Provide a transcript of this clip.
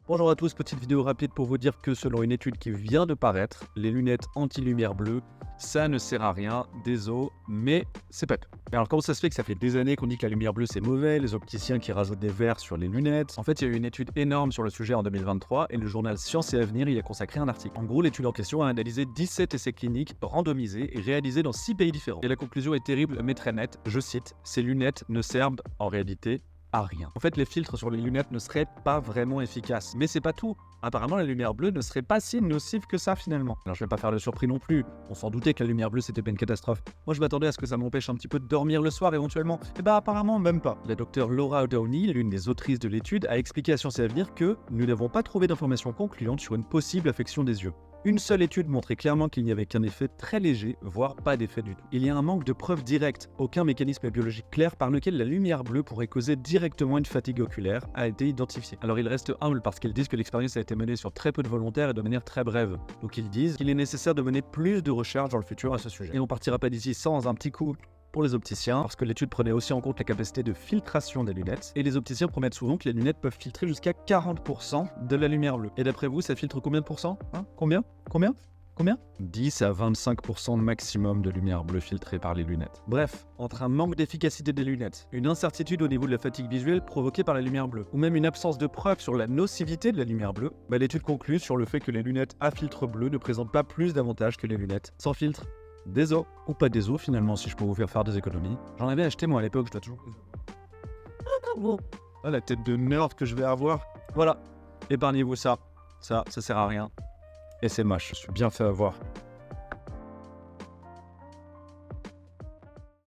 Bonjour à tous, petite vidéo rapide pour vous dire que selon une étude qui vient de paraître, les lunettes anti-lumière bleue, ça ne sert à rien, désolé, mais c'est pas tout. Alors comment ça se fait que ça fait des années qu'on dit que la lumière bleue c'est mauvais, les opticiens qui rajoutent des verres sur les lunettes? En fait, il y a eu une étude énorme sur le sujet en 2023 et le journal Science et Avenir y a consacré un article. En gros, l'étude en question a analysé 17 essais cliniques randomisés et réalisés dans 6 pays différents. Et la conclusion est terrible mais très nette, je cite, ces lunettes ne servent en réalité à rien. En fait, les filtres sur les lunettes ne seraient pas vraiment efficaces. Mais c'est pas tout. Apparemment, la lumière bleue ne serait pas si nocive que ça finalement. Alors je vais pas faire le surpris non plus. On s'en doutait que la lumière bleue c'était pas une catastrophe. Moi je m'attendais à ce que ça m'empêche un petit peu de dormir le soir éventuellement. Et bah apparemment même pas. La docteure Laura O'Downey, l'une des autrices de l'étude, a expliqué à Science et Avenir que nous n'avons pas trouvé d'informations concluantes sur une possible affection des yeux. Une seule étude montrait clairement qu'il n'y avait qu'un effet très léger, voire pas d'effet du tout. Il y a un manque de preuves directes, aucun mécanisme biologique clair par lequel la lumière bleue pourrait causer directement une fatigue oculaire a été identifié. Alors ils restent humbles parce qu'ils disent que l'expérience a été menée sur très peu de volontaires et de manière très brève. Donc ils disent qu'il est nécessaire de mener plus de recherches dans le futur à ce sujet. Et on partira pas d'ici sans un petit coup pour les opticiens, parce que l'étude prenait aussi en compte la capacité de filtration des lunettes, et les opticiens promettent souvent que les lunettes peuvent filtrer jusqu'à 40% de la lumière bleue. Et d'après vous, ça filtre combien de pourcents? Combien 10 à 25% maximum de lumière bleue filtrée par les lunettes. Bref, entre un manque d'efficacité des lunettes, une incertitude au niveau de la fatigue visuelle provoquée par la lumière bleue, ou même une absence de preuve sur la nocivité de la lumière bleue, l'étude conclut sur le fait que les lunettes à filtre bleu ne présentent pas plus d'avantages que les lunettes sans filtre. Des os, ou pas des os finalement si je peux vous faire des économies. J'en avais acheté moi à l'époque, je dois toujours... Ah la tête de nerd que je vais avoir. Voilà, épargnez-vous ça. Ça sert à rien. Et c'est moche, je suis bien fait avoir.